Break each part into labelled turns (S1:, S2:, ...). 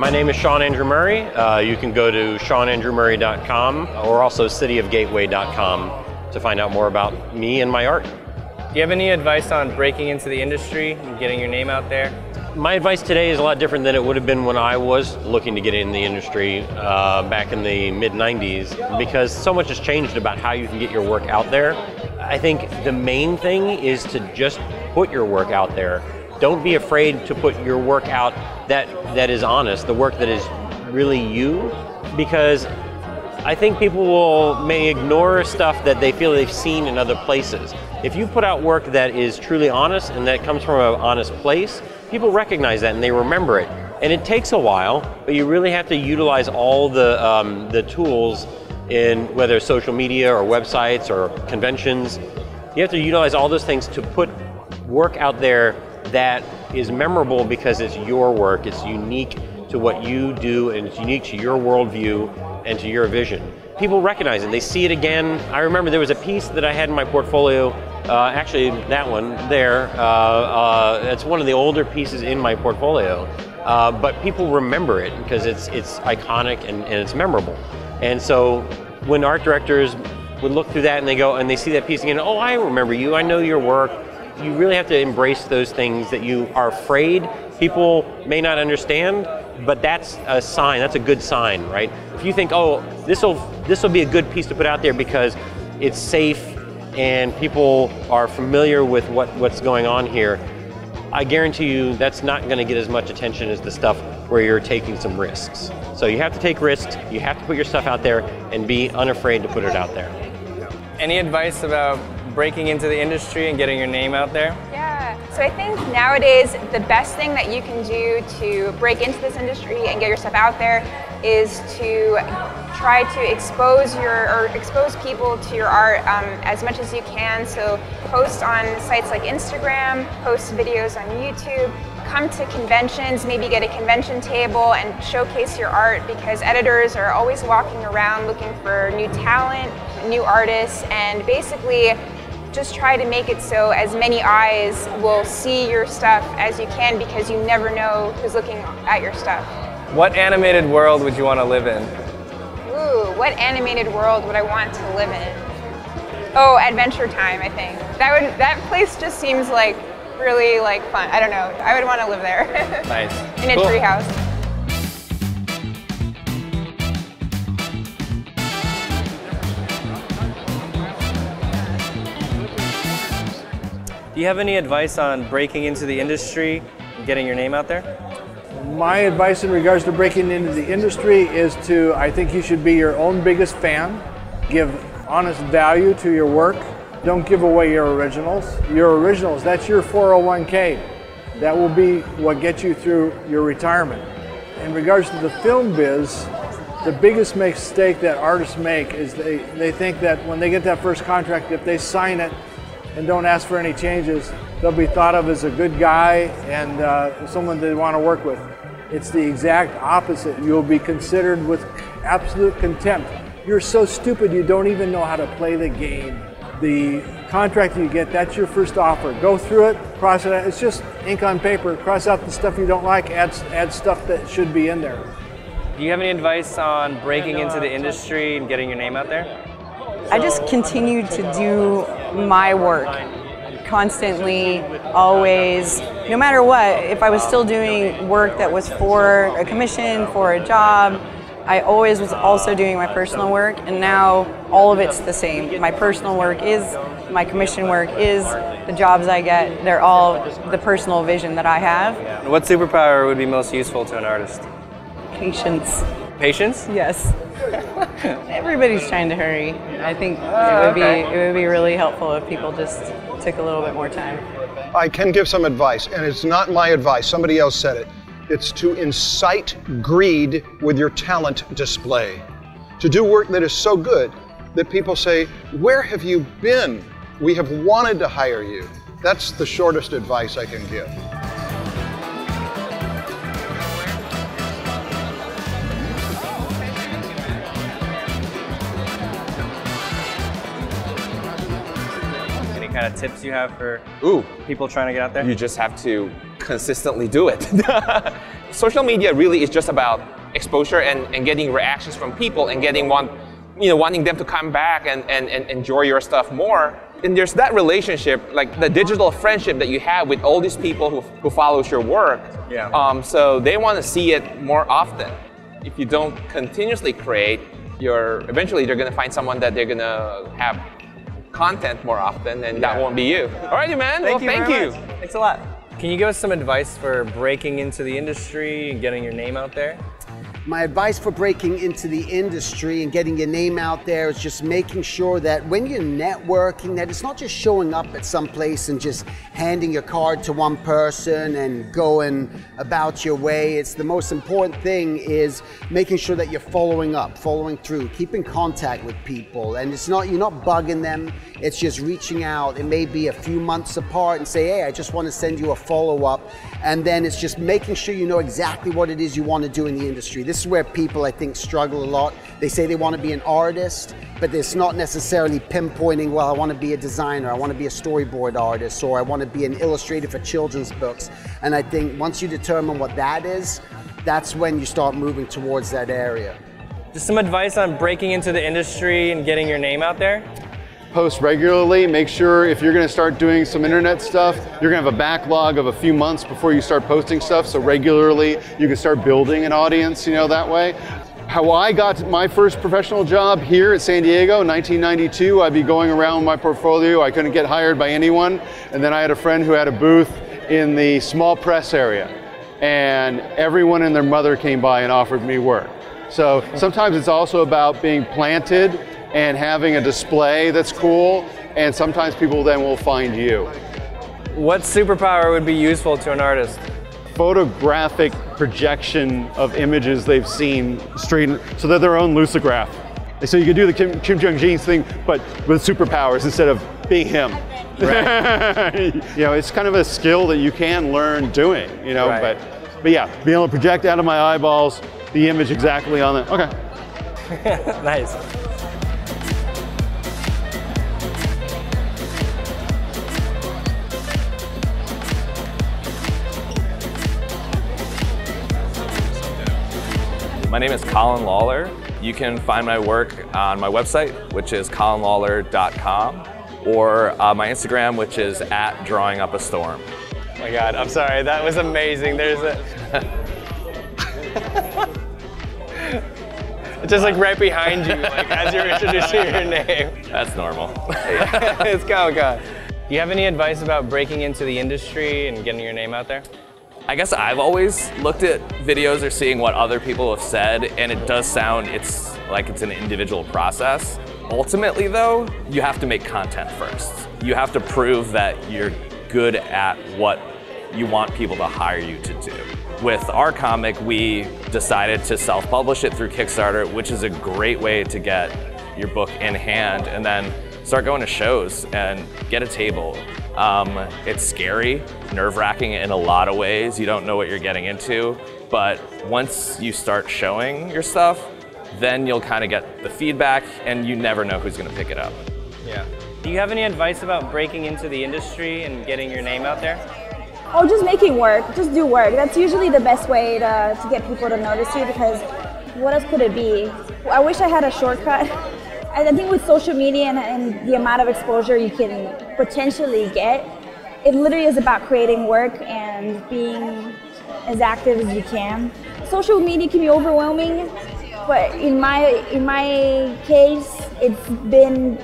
S1: My name is Sean Andrew Murray. You can go to seanandrewmurray.com or also cityofgateway.com to find out more about me and my art.
S2: Do you have any advice on breaking into the industry and getting your name out there?
S1: My advice today is a lot different than it would have been when I was looking to get in the industry back in the mid-90s, because so much has changed about how you can get your work out there. I think the main thing is to just put your work out there. Don't be afraid to put your work out that is honest, the work that is really you, because I think people may ignore stuff that they feel they've seen in other places. If you put out work that is truly honest and that comes from an honest place, people recognize that and they remember it. And it takes a while, but you really have to utilize all the tools in whether social media or websites or conventions. You have to utilize all those things to put work out there that is memorable because it's your work, it's unique to what you do, and it's unique to your worldview and to your vision. People recognize it, they see it again. I remember there was a piece that I had in my portfolio, actually that one there, it's one of the older pieces in my portfolio, but people remember it because it's iconic and it's memorable. And so when art directors would look through that and they go and they see that piece again, oh, I remember you, I know your work. You really have to embrace those things that you are afraid people may not understand, but that's a sign, that's a good sign, right? If you think, oh, this will be a good piece to put out there because it's safe and people are familiar with what's going on here, I guarantee you that's not going to get as much attention as the stuff where you're taking some risks. So you have to take risks, you have to put your stuff out there and be unafraid to put it out there.
S2: Any advice about breaking into the industry and getting your name out there?
S3: Yeah, so I think nowadays the best thing that you can do to break into this industry and get your stuff out there is to try to expose people to your art as much as you can. So post on sites like Instagram, post videos on YouTube, come to conventions, maybe get a convention table and showcase your art, because editors are always walking around looking for new talent, new artists, and basically just try to make it so as many eyes will see your stuff as you can, because you never know who's looking at your stuff.
S2: What animated world would you want to live in?
S3: Ooh, what animated world would I want to live in? Oh, Adventure Time, I think. That place just seems like really fun. I don't know. I would want to live there.
S2: Nice.
S3: In a treehouse.
S2: Do you have any advice on breaking into the industry and getting your name out there?
S4: My advice in regards to breaking into the industry is I think you should be your own biggest fan. Give honest value to your work. Don't give away your originals. Your originals, that's your 401k. That will be what gets you through your retirement. In regards to the film biz, the biggest mistake that artists make is they think that when they get that first contract, if they sign it and don't ask for any changes, they'll be thought of as a good guy and someone they want to work with. It's the exact opposite. You'll be considered with absolute contempt. You're so stupid you don't even know how to play the game. The contract you get, that's your first offer. Go through it, cross it out. It's just ink on paper. Cross out the stuff you don't like, add stuff that should be in there.
S2: Do you have any advice on breaking into the industry and getting your name out there?
S5: I just continued to do my work constantly, always, no matter what. If I was still doing work that was for a commission, for a job, I always was also doing my personal work, and now all of it's the same. My personal work is, my commission work is, the jobs I get, they're all the personal vision that I have.
S2: What superpower would be most useful to an artist?
S5: Patience.
S2: Patience?
S5: Yes. Everybody's trying to hurry. I think it would be really helpful if people just took a little bit more time.
S6: I can give some advice, and it's not my advice. Somebody else said it. It's to incite greed with your talent display. To do work that is so good that people say, "Where have you been? We have wanted to hire you." That's the shortest advice I can give.
S2: Kind of tips you have for people trying to get out there?
S7: You just have to consistently do it. social media really is just about exposure and getting reactions from people and getting wanting them to come back and enjoy your stuff more. And there's that relationship, like the digital friendship that you have with all these people who follows your work.
S2: Yeah.
S7: So they want to see it more often. If you don't continuously create, eventually they're going to find someone that they're going to have content more often, and that won't be you. Alrighty, man.
S2: Thank you.
S7: Thanks a lot.
S2: Can you give us some advice for breaking into the industry and getting your name out there?
S8: My advice for breaking into the industry and getting your name out there is just making sure that when you're networking, that it's not just showing up at some place and just handing your card to one person and going about your way. It's the most important thing is making sure that you're following up, following through, keeping contact with people. And you're not bugging them, it's just reaching out. It may be a few months apart and say, hey, I just want to send you a follow-up. And then it's just making sure you know exactly what it is you want to do in the industry. This is where people, I think, struggle a lot. They say they want to be an artist, but it's not necessarily pinpointing, well, I want to be a designer, I want to be a storyboard artist, or I want to be an illustrator for children's books. And I think once you determine what that is, that's when you start moving towards that area.
S2: Just some advice on breaking into the industry and getting your name out there?
S9: Post regularly. Make sure if you're going to start doing some internet stuff, you're going to have a backlog of a few months before you start posting stuff. So regularly, you can start building an audience, that way. How I got my first professional job here at San Diego in 1992, I'd be going around with my portfolio. I couldn't get hired by anyone. And then I had a friend who had a booth in the small press area. And everyone and their mother came by and offered me work. So sometimes it's also about being planted and having a display that's cool, and sometimes people then will find you.
S2: What superpower would be useful to an artist?
S9: Photographic projection of images they've seen straight, so they're their own lucograph. And so you could do the Kim Jong-Jin's thing, but with superpowers instead of being him. Right. It's kind of a skill that you can learn doing,
S2: Right.
S9: but yeah, being able to project out of my eyeballs the image exactly on it. Okay.
S2: Nice.
S10: My name is Colin Lawler. You can find my work on my website, which is colinlawler.com, or my Instagram, which is @drawingupastorm.
S2: Oh my God, I'm sorry, that was amazing. There's it's just like right behind you, like as you're introducing your name.
S10: That's normal.
S2: It's go. Do you have any advice about breaking into the industry and getting your name out there?
S10: I guess I've always looked at videos or seeing what other people have said, and it does sound it's an individual process. Ultimately though, you have to make content first. You have to prove that you're good at what you want people to hire you to do. With our comic, we decided to self-publish it through Kickstarter, which is a great way to get your book in hand and then start going to shows and get a table. It's scary, nerve-wracking in a lot of ways. You don't know what you're getting into, but once you start showing your stuff, then you'll kind of get the feedback and you never know who's going to pick it up.
S2: Yeah. Do you have any advice about breaking into the industry and getting your name out there?
S11: Oh, just making work, just do work. That's usually the best way to get people to notice you, because what else could it be? I wish I had a shortcut. I think with social media and the amount of exposure you can potentially get, it literally is about creating work and being as active as you can. Social media can be overwhelming, but in my case, it's been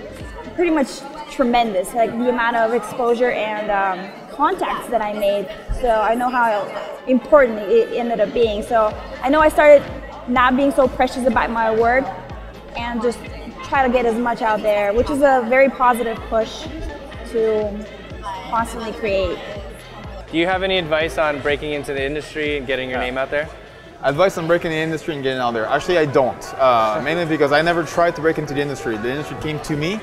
S11: pretty much tremendous. Like the amount of exposure and contacts that I made. So I know how important it ended up being. So I know I started not being so precious about my work and just try to get as much out there, which is a very positive push to constantly create.
S2: Do you have any advice on breaking into the industry and getting your name out there?
S12: Advice on breaking the industry and getting out there? Actually, I don't. Mainly because I never tried to break into the industry. The industry came to me.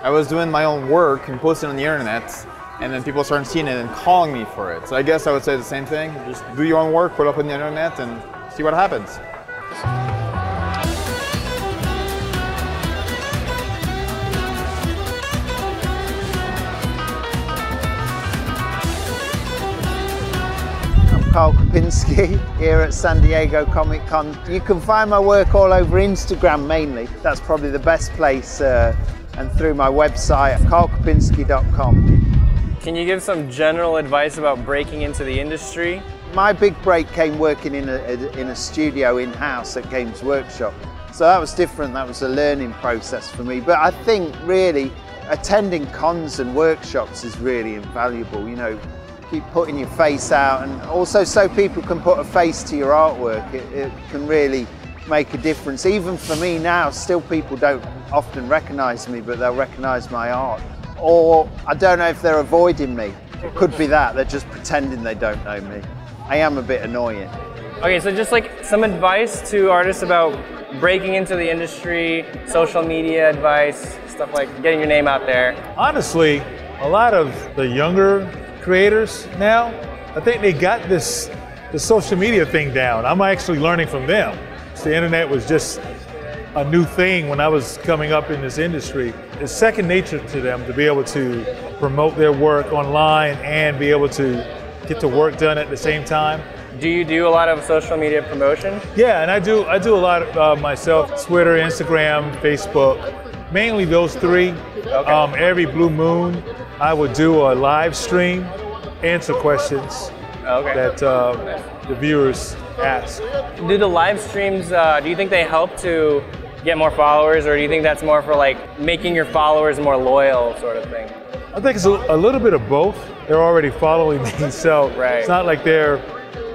S12: I was doing my own work and posting on the internet, and then people started seeing it and calling me for it. So I guess I would say the same thing. Just do your own work, put it up on the internet, and see what happens.
S13: Carl Kopinski here at San Diego Comic Con. You can find my work all over Instagram mainly. That's probably the best place, and through my website, carlkopinski.com.
S2: Can you give some general advice about breaking into the industry?
S13: My big break came working in a studio in-house at Games Workshop. So that was different, that was a learning process for me. But I think really attending cons and workshops is really invaluable. You know, keep putting your face out, and also so people can put a face to your artwork. It can really make a difference. Even for me now, still people don't often recognize me, but they'll recognize my art. Or I don't know if they're avoiding me. It could be that, they're just pretending they don't know me. I am a bit annoying.
S2: Okay, so just like some advice to artists about breaking into the industry, social media advice, stuff like getting your name out there.
S14: Honestly, a lot of the younger creators now, I think they got the social media thing down. I'm actually learning from them. The internet was just a new thing when I was coming up in this industry. It's second nature to them to be able to promote their work online and be able to get the work done at the same time.
S2: Do you do a lot of social media promotion?
S14: Yeah, and I do a lot myself. Twitter, Instagram, Facebook, mainly those three.
S2: Okay.
S14: Every blue moon, I would do a live stream, answer questions that the viewers ask.
S2: Do the live streams, do you think they help to get more followers, or do you think that's more for like making your followers more loyal sort of thing?
S14: I think it's a little bit of both. They're already following me, so it's not like they're,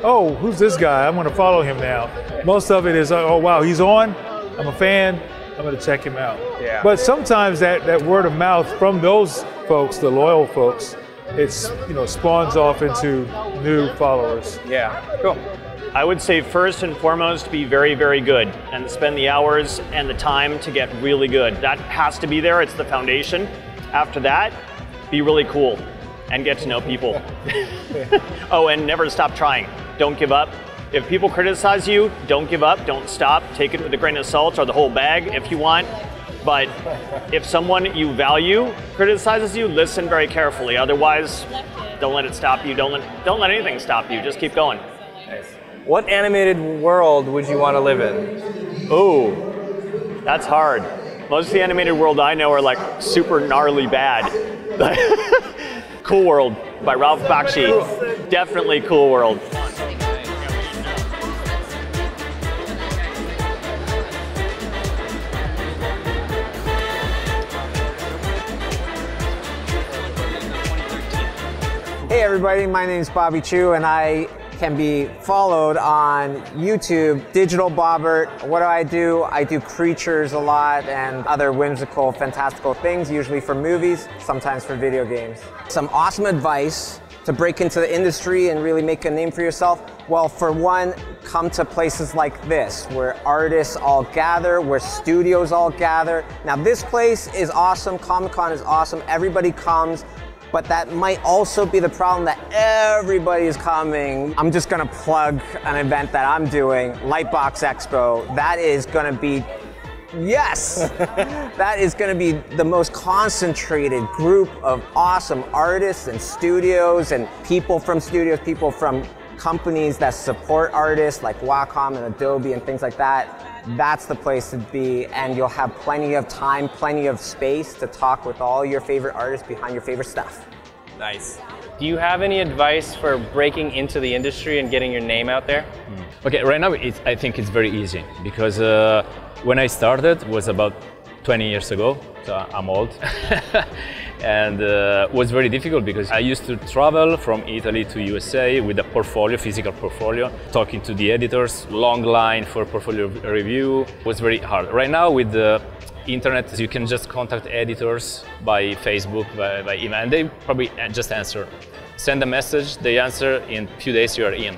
S14: oh, who's this guy? I'm gonna follow him now. Most of it is, oh wow, he's on, I'm a fan, I'm gonna check him out.
S2: Yeah.
S14: But sometimes that word of mouth from those folks, the loyal folks, it's, you know, spawns off into new followers.
S2: Yeah, cool.
S15: I would say first and foremost, be very, very good and spend the hours and the time to get really good. That has to be there, it's the foundation. After that, be really cool and get to know people. Oh, and never stop trying. Don't give up. If people criticize you, don't give up, don't stop. Take it with a grain of salt or the whole bag if you want. But if someone you value criticizes you, listen very carefully. Otherwise, don't let it stop you. Don't let anything stop you. Just keep going.
S2: Nice. What animated world would you want to live in?
S15: Oh, that's hard. Most of the animated world I know are like super gnarly bad. Cool World by Ralph Bakshi. Definitely Cool World.
S16: Hey everybody, my name is Bobby Chu and I can be followed on YouTube, Digital Bobbert. What do? I do creatures a lot and other whimsical, fantastical things, usually for movies, sometimes for video games. Some awesome advice to break into the industry and really make a name for yourself. Well, for one, come to places like this, where artists all gather, where studios all gather. Now this place is awesome, Comic-Con is awesome, everybody comes. But that might also be the problem that everybody is coming. I'm just gonna plug an event that I'm doing, Lightbox Expo. That is gonna be, yes! That is gonna be the most concentrated group of awesome artists and studios and people from studios, people from companies that support artists like Wacom and Adobe and things like that. That's the place to be, and you'll have plenty of time, plenty of space to talk with all your favorite artists behind your favorite stuff.
S2: Nice. Do you have any advice for breaking into the industry and getting your name out there?
S17: Okay, right now I think it's very easy because when I started was about 20 years ago, so I'm old. And it was very difficult because I used to travel from Italy to USA with a portfolio, physical portfolio, talking to the editors, long line for portfolio review. It was very hard. Right now with the internet, you can just contact editors by Facebook, by email, and they probably just answer. Send a message, they answer, in a few days you are in,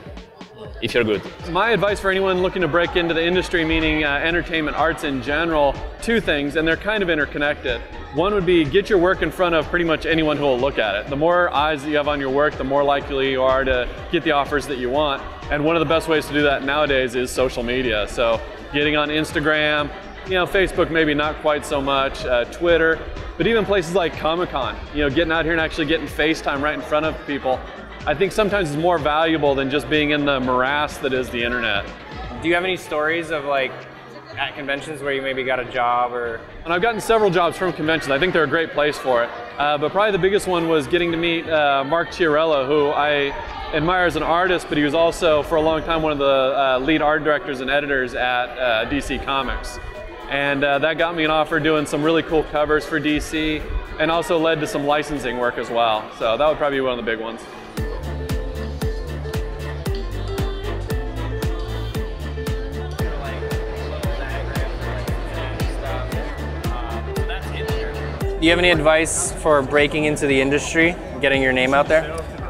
S17: if you're good.
S18: My advice for anyone looking to break into the industry, meaning entertainment arts in general, two things, and they're kind of interconnected. One would be get your work in front of pretty much anyone who will look at it. The more eyes that you have on your work, the more likely you are to get the offers that you want. And one of the best ways to do that nowadays is social media. So getting on Instagram, you know, Facebook maybe not quite so much, Twitter. But even places like Comic-Con, you know, getting out here and actually getting FaceTime right in front of people, I think sometimes is more valuable than just being in the morass that is the internet.
S2: Do you have any stories of like at conventions where you maybe got a job or?
S18: And I've gotten several jobs from conventions. I think they're a great place for it. But probably the biggest one was getting to meet Mark Chiarella, who I admire as an artist, but he was also for a long time one of the lead art directors and editors at DC Comics. And that got me an offer doing some really cool covers for DC, and also led to some licensing work as well. So that would probably be one of the big ones.
S2: Do you have any advice for breaking into the industry, getting your name out there?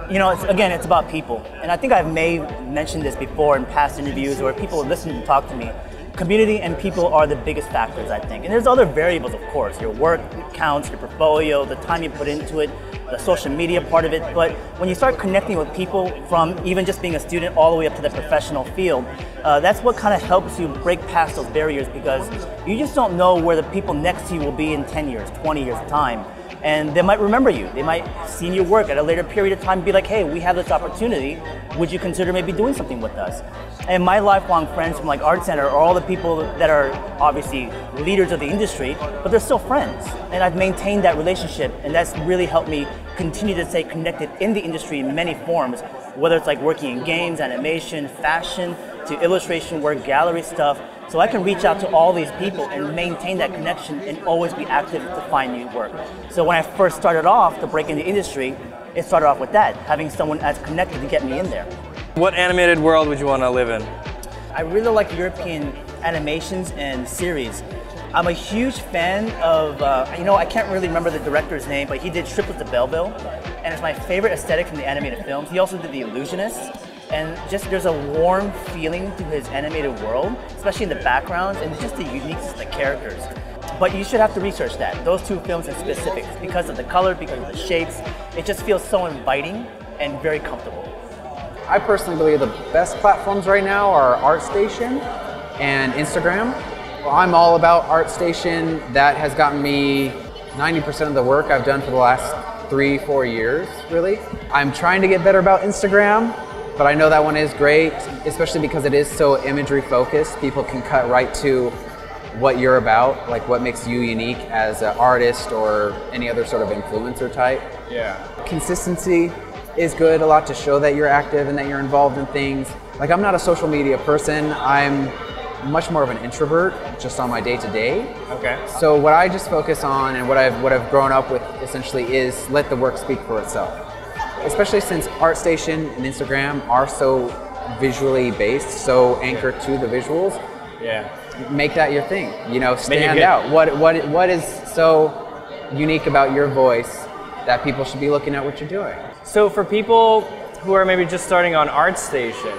S19: You know, it's about people. And I think I may have mentioned this before in past interviews or people listen and talk to me. Community and people are the biggest factors, I think. And there's other variables, of course. Your work counts, your portfolio, the time you put into it, the social media part of it. But when you start connecting with people from even just being a student all the way up to the professional field, that's what kind of helps you break past those barriers, because you just don't know where the people next to you will be in 10 years, 20 years time. And they might remember you. They might see your work at a later period of time and be like, hey, we have this opportunity. Would you consider maybe doing something with us? And my lifelong friends from like Art Center are all the people that are obviously leaders of the industry, but they're still friends. And I've maintained that relationship, and that's really helped me continue to stay connected in the industry in many forms, whether it's like working in games, animation, fashion, to illustration work, gallery stuff. So I can reach out to all these people and maintain that connection and always be active to find new work. So when I first started off to break into the industry, it started off with that, having someone as connected to get me in there.
S2: What animated world would you want to live in?
S19: I really like European animations and series. I'm a huge fan of, I can't really remember the director's name, but he did Triplets of Belleville, and it's my favorite aesthetic from the animated films. He also did The Illusionist. And just there's a warm feeling to his animated world, especially in the backgrounds and just the uniqueness of the characters. But you should have to research that, those two films in specific, because of the color, because of the shapes. It just feels so inviting and very comfortable.
S20: I personally believe the best platforms right now are ArtStation and Instagram. Well, I'm all about ArtStation. That has gotten me 90% of the work I've done for the last 3-4 years, really. I'm trying to get better about Instagram, but I know that one is great, especially because it is so imagery focused. People can cut right to what you're about, like what makes you unique as an artist or any other sort of influencer type.
S2: Yeah.
S20: Consistency is good, a lot to show that you're active and that you're involved in things. Like, I'm not a social media person. I'm much more of an introvert just on my day-to-day.
S2: Okay.
S20: So what I just focus on and what I've grown up with essentially is let the work speak for itself. Especially since ArtStation and Instagram are so visually based, so anchored to the visuals.
S2: Yeah.
S20: Make that your thing. You know, stand out. What is so unique about your voice that people should be looking at what you're doing?
S2: So for people who are maybe just starting on ArtStation,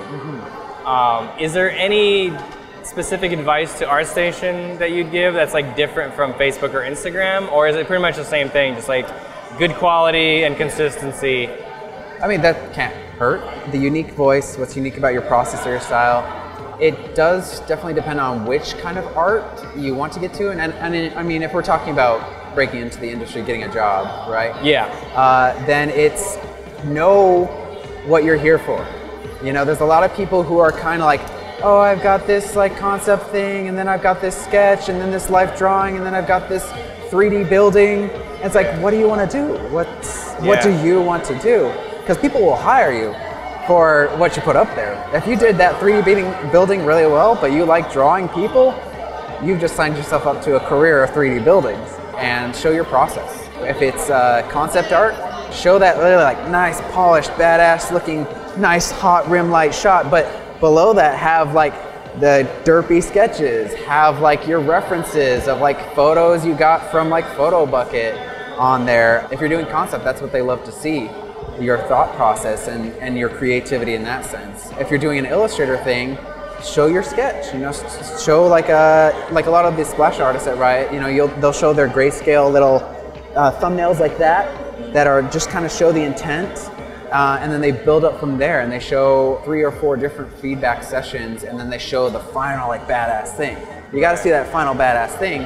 S2: is there any specific advice to ArtStation that you'd give that's like different from Facebook or Instagram, or is it pretty much the same thing, just like good quality and consistency?
S20: I mean, that can't hurt. The unique voice, what's unique about your process or your style, it does definitely depend on which kind of art you want to get to. And I mean, if we're talking about breaking into the industry, getting a job, right?
S2: Yeah.
S20: Then it's know what you're here for. You know, there's a lot of people who are kind of like, oh, I've got this like concept thing, and then I've got this sketch, and then this life drawing, and then I've got this 3D building. And it's like, what do you want to do? What do you want to do? Because people will hire you for what you put up there. If you did that 3D building really well, but you like drawing people, you've just signed yourself up to a career of 3D buildings. And show your process. If it's concept art, show that really like nice, polished, badass looking, nice hot rim light shot, but below that have like the derpy sketches, have like your references of like photos you got from like Photo Bucket on there. If you're doing concept, that's what they love to see, your thought process and your creativity in that sense. If you're doing an Illustrator thing, show your sketch, you know, show like a lot of the splash artists at Riot, you know, they'll show their grayscale little thumbnails like that are just kind of show the intent, and then they build up from there, and they show 3 or 4 different feedback sessions, and then they show the final like badass thing. You got to see that final badass thing,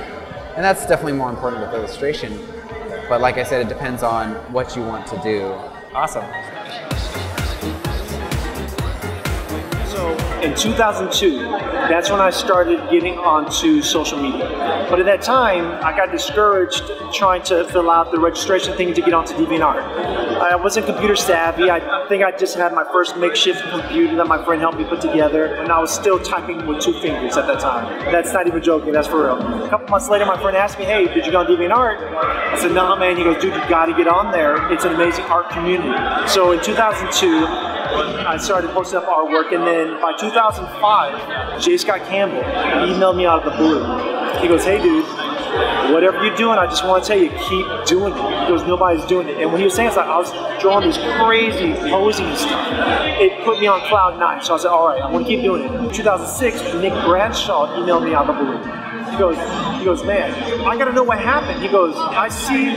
S20: and that's definitely more important with illustration. but like I said, it depends on what you want to do.
S2: Awesome.
S21: So in 2002, that's when I started getting onto social media. But at that time, I got discouraged trying to fill out the registration thing to get onto DeviantArt. I wasn't computer savvy. I think I just had my first makeshift computer that my friend helped me put together, and I was still typing with 2 fingers at that time. That's not even joking, that's for real. A couple months later, my friend asked me, hey, did you go on DeviantArt? I said, no, man. He goes, dude, you gotta get on there. It's an amazing art community. So in 2002, I started posting up artwork, and then by 2005, Scott Campbell emailed me out of the blue. He goes, hey dude, whatever you're doing, I just want to tell you, keep doing it. He goes, nobody's doing it. And when he was saying this, I was drawing these crazy posing and stuff. It put me on cloud 9, so I said, all right, I'm going to keep doing it. In 2006, Nick Bradshaw emailed me out of the blue. He goes, man, I gotta know what happened. He goes, I see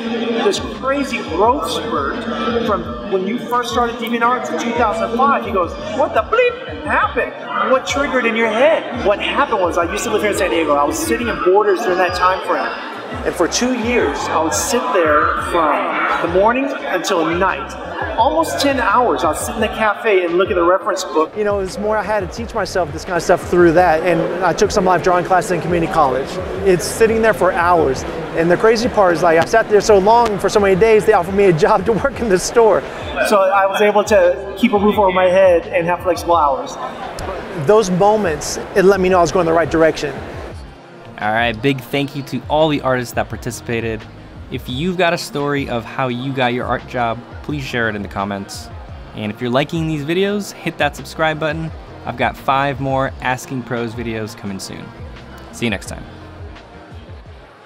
S21: this crazy growth spurt from when you first started DeviantArt in 2005. He goes, what the bleep happened? What triggered in your head? What happened was, I used to live here in San Diego. I was sitting in Borders during that time frame. And for 2 years, I would sit there from the morning until night. Almost 10 hours, I would sit in the cafe and look at the reference book.
S22: You know, it's more I had to teach myself this kind of stuff through that, and I took some live drawing classes in community college. It's sitting there for hours, and the crazy part is, like, I sat there so long for so many days, they offered me a job to work in the store.
S21: So I was able to keep a roof over my head and have flexible hours.
S22: Those moments, it let me know I was going the right direction.
S23: All right, big thank you to all the artists that participated. If you've got a story of how you got your art job, please share it in the comments. And if you're liking these videos, hit that subscribe button. I've got 5 more Asking Pros videos coming soon. See you next time.